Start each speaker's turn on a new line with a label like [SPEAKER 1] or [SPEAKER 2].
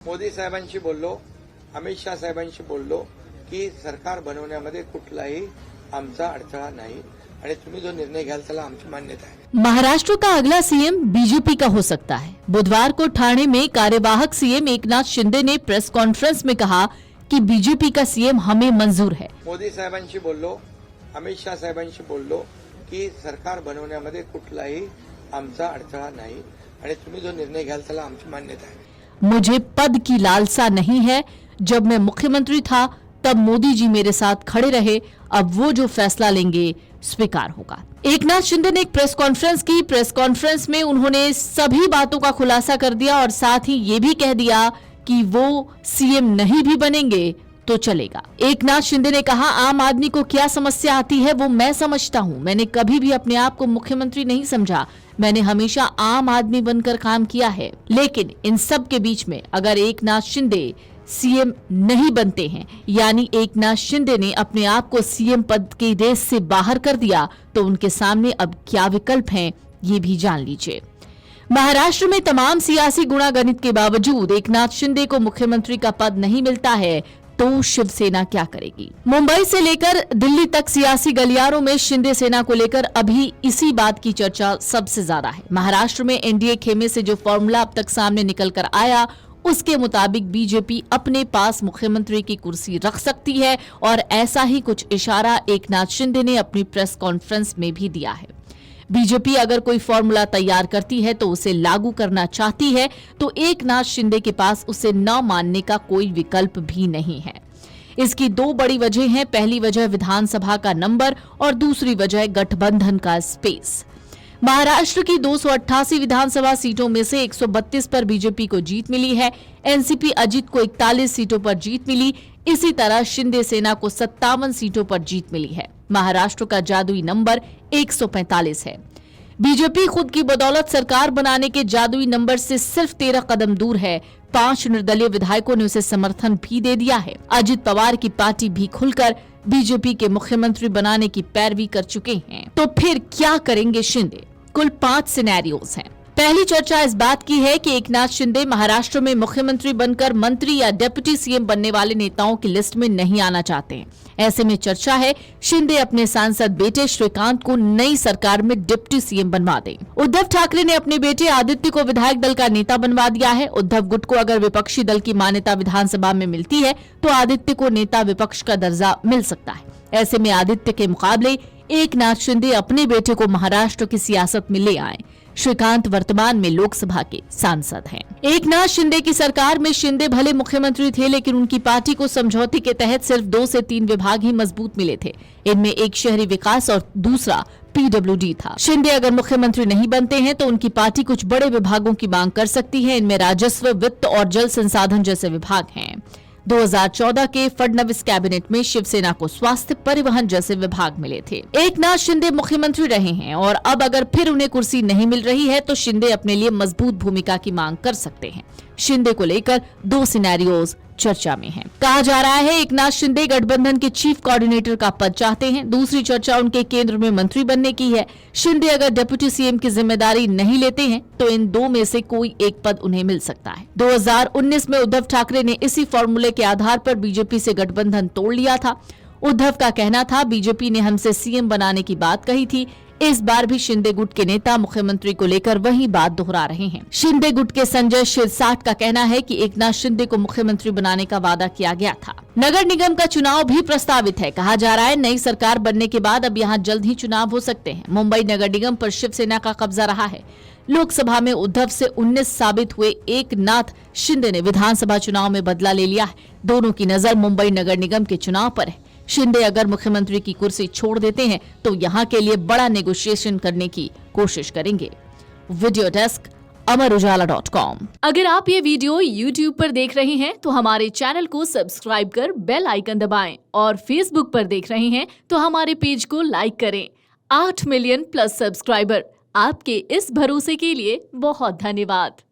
[SPEAKER 1] मोदी साहेबांशी बोललो, अमित शाह साहेबांशी बोललो की सरकार बनवण्यामध्ये कुठलाही आमचा अडथळा नाही आणि तुम्ही जो निर्णय घ्याल त्याला आमची मान्यता है।
[SPEAKER 2] महाराष्ट्र का अगला सीएम बीजेपी का हो सकता है। बुधवार को ठाणे में कार्यवाहक सीएम एकनाथ शिंदे ने प्रेस कॉन्फ्रेंस में कहा कि बीजेपी का सीएम हमें मंजूर है।
[SPEAKER 1] मोदी साहेबांशी बोललो, अमित शाह साहेबांशी बोललो की सरकार बनवण्यामध्ये कुठलाही आमचा अडथळा नाही आणि तुम्ही जो निर्णय घ्याल त्याला आमची मान्यता है।
[SPEAKER 2] मुझे पद की लालसा नहीं है। जब मैं मुख्यमंत्री था तब मोदी जी मेरे साथ खड़े रहे। अब वो जो फैसला लेंगे स्वीकार होगा। एकनाथ शिंदे ने एक प्रेस कॉन्फ्रेंस की। प्रेस कॉन्फ्रेंस में उन्होंने सभी बातों का खुलासा कर दिया और साथ ही ये भी कह दिया कि वो सीएम नहीं भी बनेंगे तो चलेगा। एकनाथ शिंदे ने कहा, आम आदमी को क्या समस्या आती है वो मैं समझता हूं। मैंने कभी भी अपने आप को मुख्यमंत्री नहीं समझा। मैंने हमेशा आम आदमी बनकर काम किया है। लेकिन इन सब के बीच में अगर एकनाथ शिंदे सीएम नहीं बनते हैं, यानी एकनाथ शिंदे ने अपने आप को सीएम पद की रेस से बाहर कर दिया, तो उनके सामने अब क्या विकल्प हैं ये भी जान लीजिए। महाराष्ट्र में तमाम सियासी गुणागणित के बावजूद एकनाथ शिंदे को मुख्यमंत्री का पद नहीं मिलता है तो शिवसेना क्या करेगी। मुंबई से लेकर दिल्ली तक सियासी गलियारों में शिंदे सेना को लेकर अभी इसी बात की चर्चा सबसे ज्यादा है। महाराष्ट्र में एनडीए खेमे से जो फॉर्मूला अब तक सामने निकल कर आया, उसके मुताबिक बीजेपी अपने पास मुख्यमंत्री की कुर्सी रख सकती है और ऐसा ही कुछ इशारा एकनाथ शिंदे ने अपनी प्रेस कॉन्फ्रेंस में भी दिया है। बीजेपी अगर कोई फॉर्मूला तैयार करती है तो उसे लागू करना चाहती है, तो एकनाथ शिंदे के पास उसे न मानने का कोई विकल्प भी नहीं है। इसकी दो बड़ी वजह हैं। पहली वजह विधानसभा का नंबर और दूसरी वजह गठबंधन का स्पेस। महाराष्ट्र की 288 विधानसभा सीटों में से 132 पर बीजेपी को जीत मिली है। एनसीपी अजित को 41 सीटों पर जीत मिली। इसी तरह शिंदे सेना को 57 सीटों पर जीत मिली है। महाराष्ट्र का जादुई नंबर 145 है। बीजेपी खुद की बदौलत सरकार बनाने के जादुई नंबर से सिर्फ 13 कदम दूर है। 5 निर्दलीय विधायकों ने उसे समर्थन भी दे दिया है। अजित पवार की पार्टी भी खुलकर बीजेपी के मुख्यमंत्री बनाने की पैरवी कर चुके हैं। तो फिर क्या करेंगे शिंदे? कुल 5 सिनेरियोज हैं। पहली चर्चा इस बात की है कि एकनाथ शिंदे महाराष्ट्र में मुख्यमंत्री बनकर मंत्री या डिप्टी सीएम बनने वाले नेताओं की लिस्ट में नहीं आना चाहते हैं। ऐसे में चर्चा है शिंदे अपने सांसद बेटे श्रीकांत को नई सरकार में डिप्टी सीएम बनवा दें। उद्धव ठाकरे ने अपने बेटे आदित्य को विधायक दल का नेता बनवा दिया है। उद्धव गुट को अगर विपक्षी दल की मान्यता विधानसभा में मिलती है तो आदित्य को नेता विपक्ष का दर्जा मिल सकता है। ऐसे में आदित्य के मुकाबले एकनाथ शिंदे अपने बेटे को महाराष्ट्र की सियासत में ले आए। श्रीकांत वर्तमान में लोकसभा के सांसद हैं। एकनाथ शिंदे की सरकार में शिंदे भले मुख्यमंत्री थे, लेकिन उनकी पार्टी को समझौते के तहत सिर्फ 2 से 3 विभाग ही मजबूत मिले थे। इनमें एक शहरी विकास और दूसरा पीडब्ल्यूडी था। शिंदे अगर मुख्यमंत्री नहीं बनते हैं तो उनकी पार्टी कुछ बड़े विभागों की मांग कर सकती है। इनमें राजस्व, वित्त और जल संसाधन जैसे विभाग हैं। 2014 के फडणवीस कैबिनेट में शिवसेना को स्वास्थ्य, परिवहन जैसे विभाग मिले थे। एकनाथ शिंदे मुख्यमंत्री रहे हैं और अब अगर फिर उन्हें कुर्सी नहीं मिल रही है तो शिंदे अपने लिए मजबूत भूमिका की मांग कर सकते हैं। शिंदे को लेकर 2 सिनेरियोज चर्चा में हैं। कहा जा रहा है एकनाथ शिंदे गठबंधन के चीफ कोऑर्डिनेटर का पद चाहते हैं। दूसरी चर्चा उनके केंद्र में मंत्री बनने की है। शिंदे अगर डिप्टी सीएम की जिम्मेदारी नहीं लेते हैं तो इन 2 में से कोई एक पद उन्हें मिल सकता है। 2019 में उद्धव ठाकरे ने इसी फॉर्मूले के आधार पर बीजेपी से गठबंधन तोड़ लिया था। उद्धव का कहना था, बीजेपी ने हमसे सीएम बनाने की बात कही थी। इस बार भी शिंदे गुट के नेता मुख्यमंत्री को लेकर वही बात दोहरा रहे हैं। शिंदे गुट के संजय शिरसाट का कहना है कि एकनाथ शिंदे को मुख्यमंत्री बनाने का वादा किया गया था। नगर निगम का चुनाव भी प्रस्तावित है। कहा जा रहा है नई सरकार बनने के बाद अब यहाँ जल्द ही चुनाव हो सकते हैं। मुंबई नगर निगम पर शिवसेना का कब्जा रहा है। लोकसभा में उद्धव से 19 साबित हुए एकनाथ शिंदे ने विधानसभा चुनाव में बदला ले लिया है। दोनों की नजर मुंबई नगर निगम के चुनाव पर है। शिंदे अगर मुख्यमंत्री की कुर्सी छोड़ देते हैं तो यहां के लिए बड़ा नेगोशिएशन करने की कोशिश करेंगे। Video desk amarujala.com। अगर आप ये वीडियो YouTube पर देख रहे हैं तो हमारे चैनल को सब्सक्राइब कर बेल आइकन दबाएं और Facebook पर देख रहे हैं तो हमारे पेज को लाइक करें। 8 मिलियन प्लस सब्सक्राइबर, आपके इस भरोसे के लिए बहुत धन्यवाद।